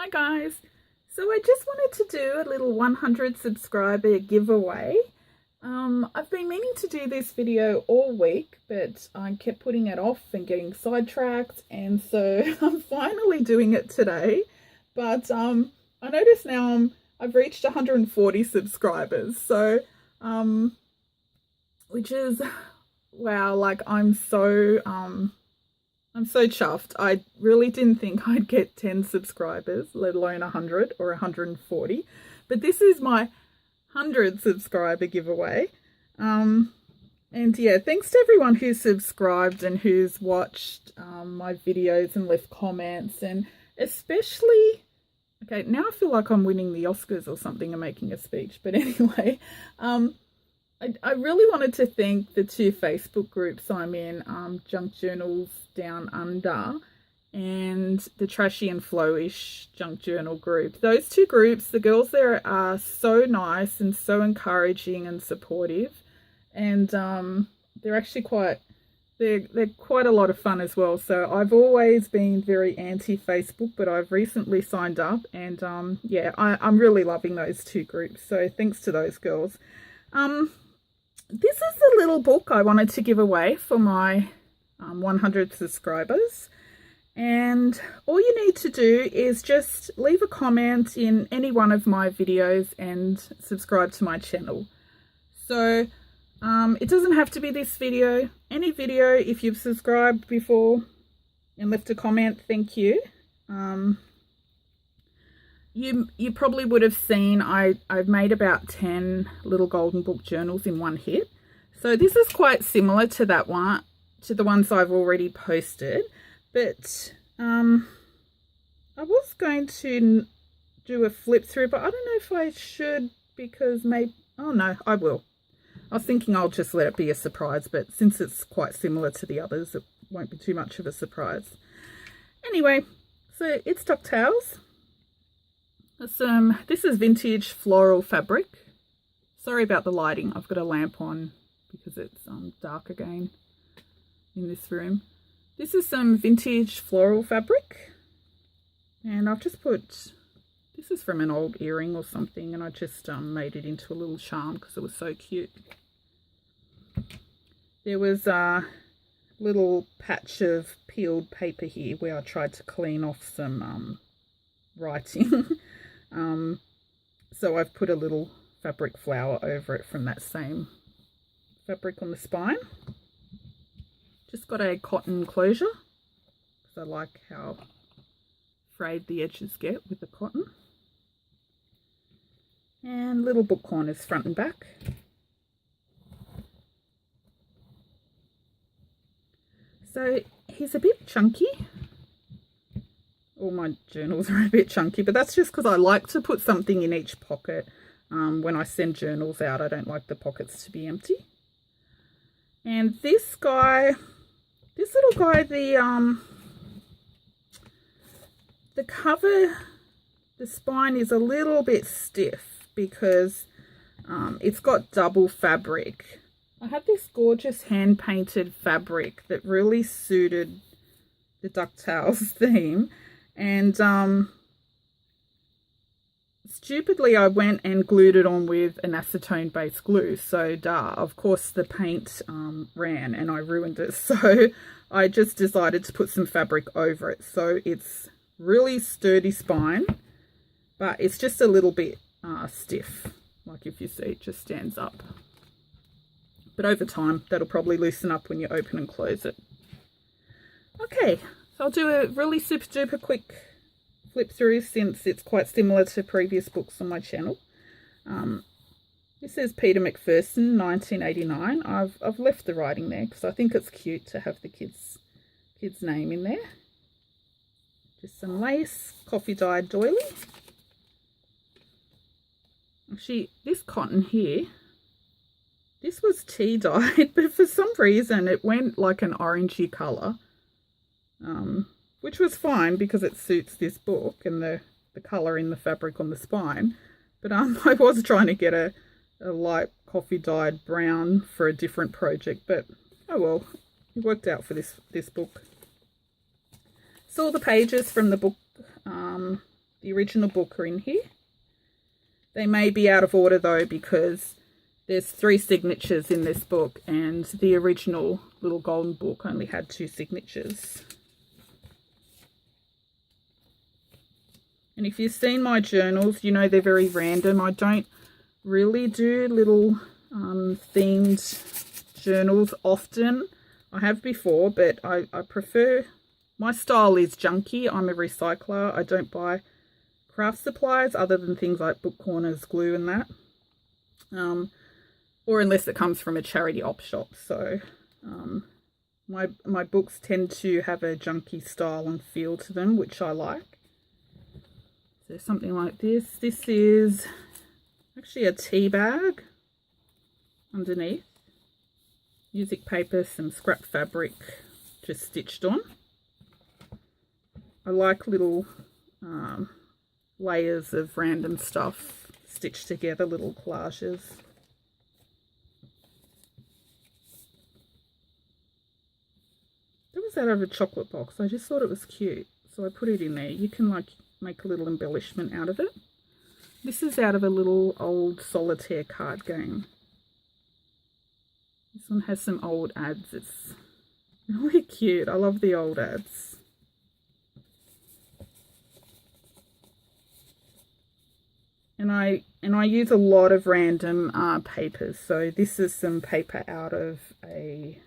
Hi guys, so I just wanted to do a little 100 subscriber giveaway. I've been meaning to do this video all week, but I kept putting it off and getting sidetracked, and so I'm finally doing it today. But I notice now I've reached 140 subscribers, so which is wow, like I'm so chuffed. I really didn't think I'd get 10 subscribers, let alone 100 or 140. But this is my 100 subscriber giveaway. And yeah, thanks to everyone who's subscribed and who's watched my videos and left comments. And especially, okay, now I feel like I'm winning the Oscars or something and making a speech. But anyway, I really wanted to thank the two Facebook groups I'm in, Junk Journals Down Under and the Trashy and Flowish Junk Journal group. Those two groups, the girls there are so nice and so encouraging and supportive, and they're actually they're quite a lot of fun as well. So I've always been very anti-Facebook, but I've recently signed up, and yeah, I'm really loving those two groups. So thanks to those girls. This is the little book I wanted to give away for my 100 subscribers. And all you need to do is just leave a comment in any one of my videos and subscribe to my channel. So it doesn't have to be this video. Any video, if you've subscribed before and left a comment, thank you. You probably would have seen I've made about 10 little golden book journals in one hit. So this is quite similar to that one, to the ones I've already posted. But I was going to do a flip through, but I don't know if I should, because maybe, oh no, I will. I was thinking I'll just let it be a surprise, but since it's quite similar to the others, it won't be too much of a surprise. Anyway, so it's DuckTales. This is vintage floral fabric. Sorry about the lighting. I've got a lamp on because it's dark again in this room. This is some vintage floral fabric, and I've just put, this is from an old earring or something, and I just made it into a little charm because it was so cute. There was a little patch of peeled paper here where I tried to clean off some writing. So I've put a little fabric flower over it from that same fabric on the spine. Just got a cotton closure because I like how frayed the edges get with the cotton. And little book corners front and back. So he's a bit chunky. All my journals are a bit chunky, but that's just because I like to put something in each pocket. When I send journals out, I don't like the pockets to be empty. And this little guy, the cover, the spine is a little bit stiff because it's got double fabric. I had this gorgeous hand-painted fabric that really suited the DuckTales theme. And stupidly I went and glued it on with an acetone based glue, so of course the paint ran and I ruined it, so I just decided to put some fabric over it. So it's really sturdy spine, but it's just a little bit stiff, like if you see it just stands up, but over time that'll probably loosen up when you open and close it. Okay, so I'll do a really super duper quick flip through since it's quite similar to previous books on my channel. This is Peter McPherson, 1989. I've left the writing there because I think it's cute to have the kid's name in there. Just some lace, coffee dyed doily. Actually, this cotton here, this was tea dyed, but for some reason it went like an orangey colour. Which was fine because it suits this book and the colour in the fabric on the spine. But I was trying to get a light coffee dyed brown for a different project, but oh well, it worked out for this book. Saw the pages from the book the original book are in here. They may be out of order though, because there's 3 signatures in this book and the original little golden book only had 2 signatures. And if you've seen my journals, you know they're very random. I don't really do little themed journals often. I have before, but I prefer, my style is junky. I'm a recycler. I don't buy craft supplies other than things like book corners, glue and that. Or unless it comes from a charity op shop. So my books tend to have a junky style and feel to them, which I like. So something like this. This is actually a tea bag underneath. Music paper, some scrap fabric just stitched on. I like little layers of random stuff stitched together, little collages. That was out of a chocolate box. I just thought it was cute, so I put it in there. You can like make a little embellishment out of it. This is out of a little old solitaire card game. This one has some old ads. It's really cute. I love the old ads. And I use a lot of random papers. So this is some paper out of a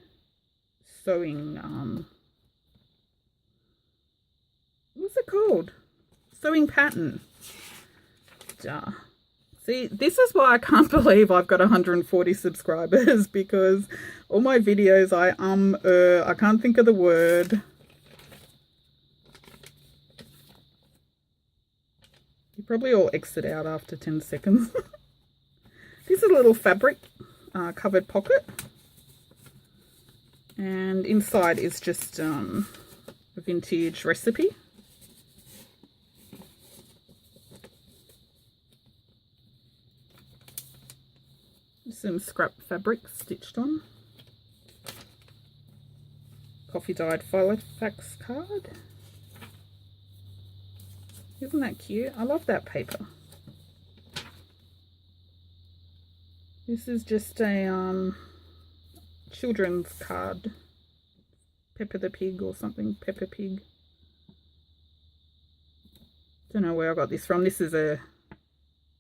sewing, what's it called? Sewing pattern. Duh. See, this is why I can't believe I've got 140 subscribers, because all my videos I can't think of the word. You probably all exit out after 10 seconds. This is a little fabric covered pocket. And inside is just a vintage recipe. Some scrap fabric stitched on. Coffee dyed Filofax card. Isn't that cute? I love that paper. This is just a children's card. Peppa the Pig or something. Peppa Pig. Don't know where I got this from. This is a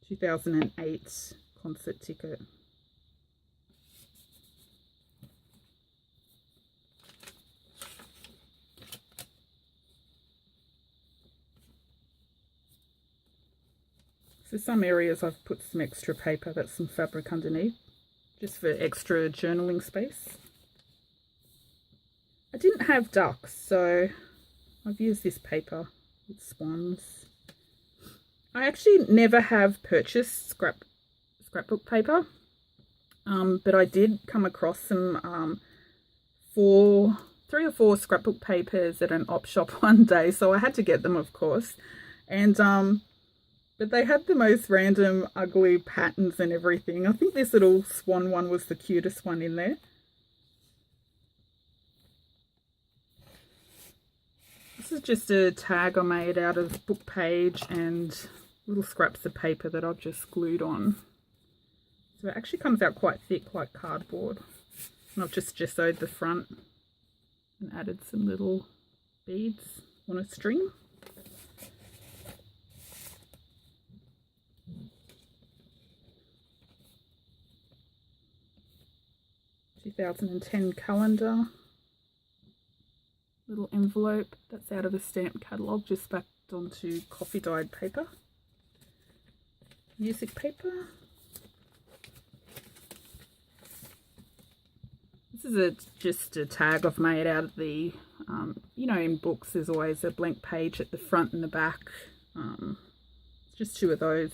2008 concert ticket. So some areas I've put some extra paper, that's some fabric underneath, just for extra journaling space. I didn't have ducks, so I've used this paper with swans. I actually never have purchased scrapbook paper, but I did come across some 3 or 4 scrapbook papers at an op shop one day, so I had to get them, of course. And but they had the most random ugly patterns and everything. I think this little swan one was the cutest one in there. This is just a tag I made out of book page and little scraps of paper that I've just glued on. So it actually comes out quite thick, like cardboard. And I've just gessoed the front and added some little beads on a string. (2010) calendar. Little envelope that's out of a stamp catalogue, just backed onto coffee dyed paper. Music paper. This is just a tag I've made out of the, you know, in books there's always a blank page at the front and the back. Just 2 of those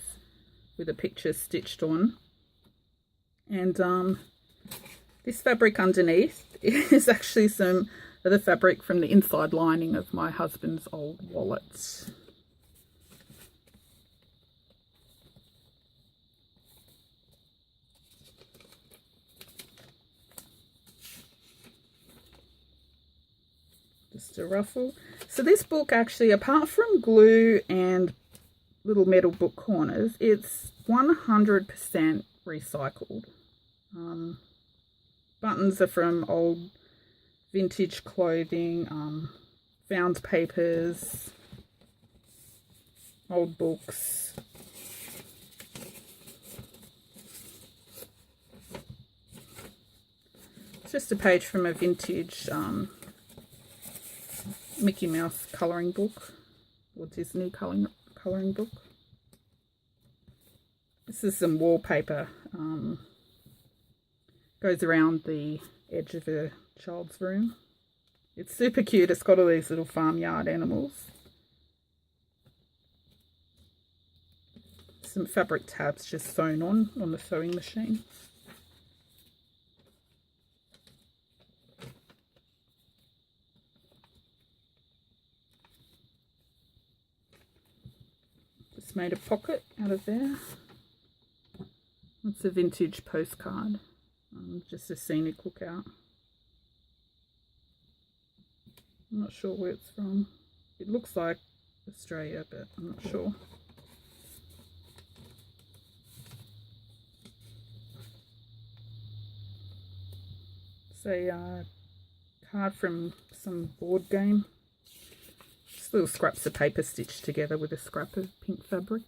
with a picture stitched on. And this fabric underneath is actually some of the fabric from the inside lining of my husband's old wallet. Just a ruffle. So this book actually, apart from glue and little metal book corners. It's 100% recycled. Buttons are from old vintage clothing, found papers, old books. It's just a page from a vintage Mickey Mouse colouring book, or Disney colouring book. This is some wallpaper. Goes around the edge of a child's room. It's super cute. It's got all these little farmyard animals. Some fabric tabs just sewn on the sewing machine. Just made a pocket out of there. It's a vintage postcard. Just a scenic lookout. I'm not sure where it's from. It looks like Australia, but I'm not sure. It's a card from some board game. Just little scraps of paper stitched together with a scrap of pink fabric.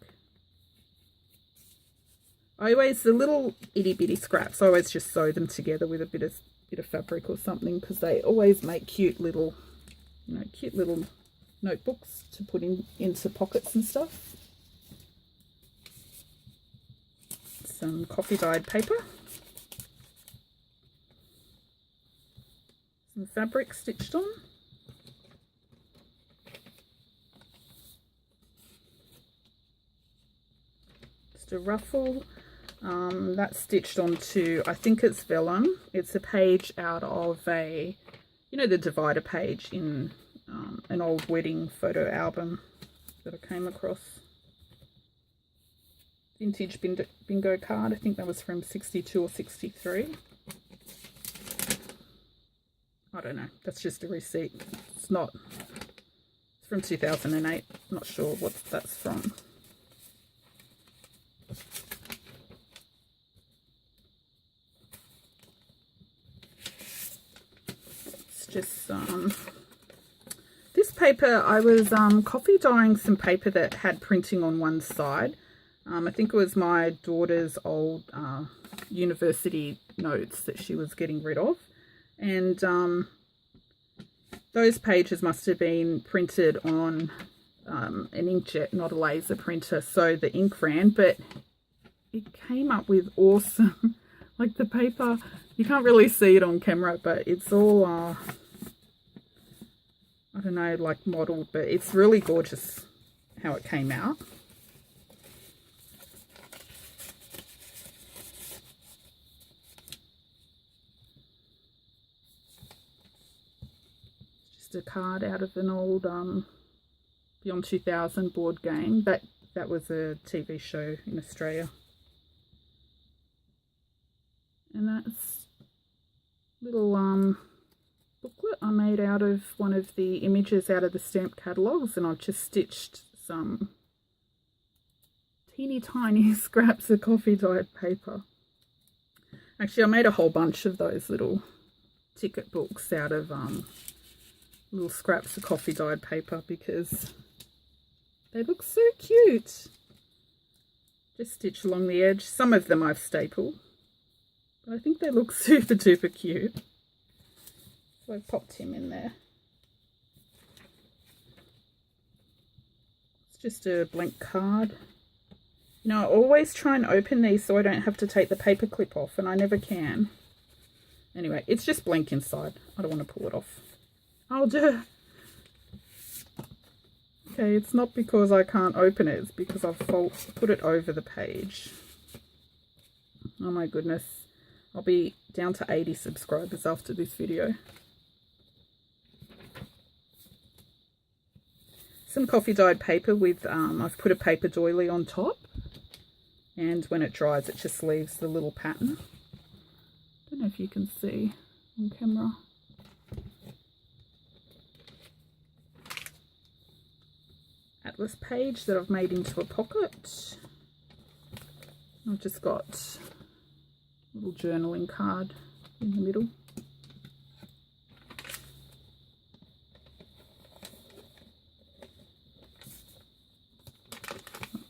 The little itty bitty scraps, I always just sew them together with a bit of fabric or something, because they always make cute little notebooks to put into pockets and stuff. Some coffee dyed paper. Some fabric stitched on. Just a ruffle. That's stitched onto, I think it's vellum. It's a page out of the divider page in an old wedding photo album that I came across. Vintage bingo card. I think that was from 62 or 63. I don't know. That's just a receipt. It's from 2008. Not sure what that's from. Just this paper, I was coffee dyeing some paper that had printing on one side. I think it was my daughter's old university notes that she was getting rid of, and those pages must have been printed on an inkjet, not a laser printer, so the ink ran, but it came up with awesome, like the paper, you can't really see it on camera, but it's all I don't know, like modelled, but it's really gorgeous how it came out. Just a card out of an old Beyond 2000 board game. That was a TV show in Australia. And that's little booklet I made out of one of the images out of the stamp catalogues, and I've just stitched some teeny tiny scraps of coffee dyed paper. Actually, I made a whole bunch of those little ticket books out of little scraps of coffee dyed paper because they look so cute. Just stitch along the edge. Some of them I've stapled, but I think they look super duper cute. So I popped him in there. It's just a blank card. I always try and open these so I don't have to take the paper clip off, and I never can. Anyway, it's just blank inside. I don't want to pull it off. I'll do. Okay, it's not because I can't open it, it's because I've put it over the page. Oh my goodness. I'll be down to 80 subscribers after this video. Some coffee dyed paper with, I've put a paper doily on top, and when it dries it just leaves the little pattern. Don't know if you can see on camera. atlas page that I've made into a pocket. I've just got a little journaling card in the middle.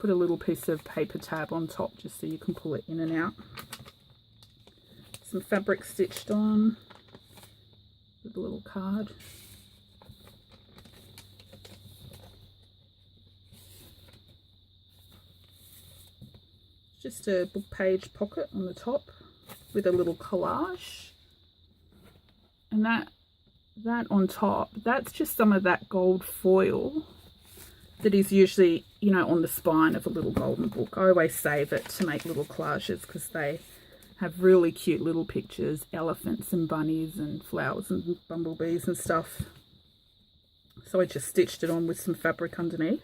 Put a little piece of paper tab on top just so you can pull it in and out. Some fabric stitched on with a little card. Just a book page pocket on the top with a little collage. And that on top, that's just some of that gold foil that is usually, you know, on the spine of a little golden book. I always save it to make little collages because they have really cute little pictures, elephants and bunnies and flowers and bumblebees and stuff. So I just stitched it on with some fabric underneath.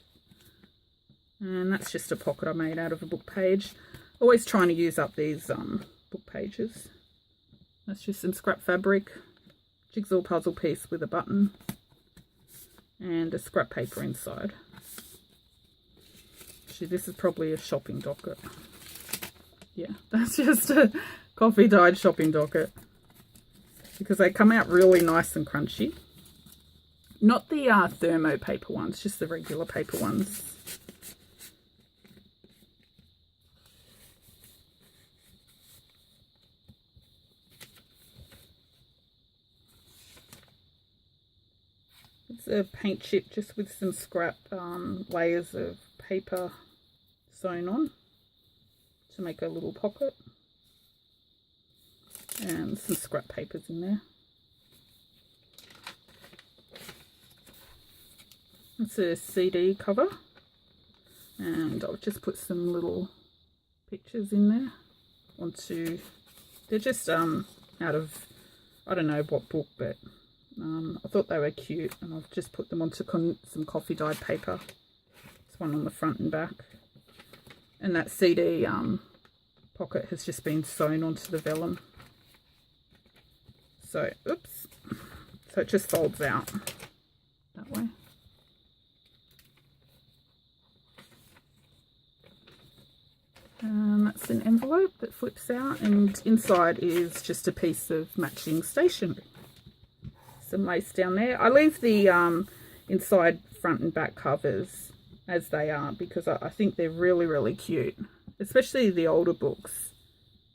And that's just a pocket I made out of a book page. Always trying to use up these book pages. That's just some scrap fabric, jigsaw puzzle piece with a button, and a scrap paper inside. Actually, this is probably a shopping docket. Yeah, that's just a coffee dyed shopping docket because they come out really nice and crunchy. Not the thermo paper ones, just the regular paper ones. It's a paint chip just with some scrap layers of paper sewn on to make a little pocket, and some scrap papers in there. It's a CD cover, and I've just put some little pictures in there onto, they're just out of, I don't know what book, but I thought they were cute, and I've just put them onto some coffee dyed paper. There's one on the front and back. And that CD pocket has just been sewn onto the vellum. So, oops. So it just folds out that way. And that's an envelope that flips out, and inside is just a piece of matching stationery. Some lace down there. I leave the inside front and back covers as they are because I think they're really, really cute, especially the older books.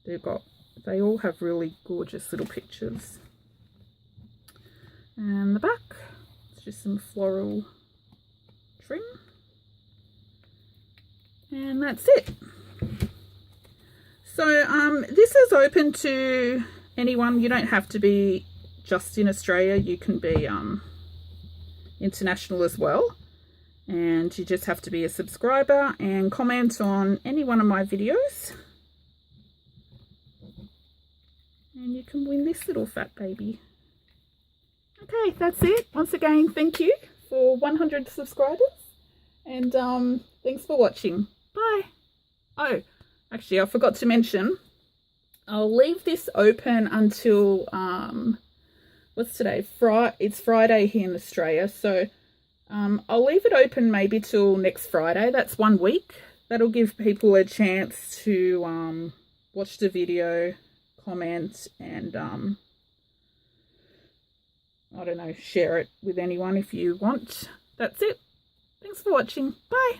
They all have really gorgeous little pictures. And the back, it's just some floral trim, and that's it. So this is open to anyone. You don't have to be just in Australia, you can be international as well, and you just have to be a subscriber and comment on any one of my videos, and you can win this little fat baby. Okay, that's it. Once again, thank you for 100 subscribers, and thanks for watching. Bye. Oh, actually, I forgot to mention, I'll leave this open until what's today? It's Friday here in Australia, so I'll leave it open maybe till next Friday. That's 1 week. That'll give people a chance to watch the video, comment, and I don't know, share it with anyone if you want. That's it. Thanks for watching. Bye.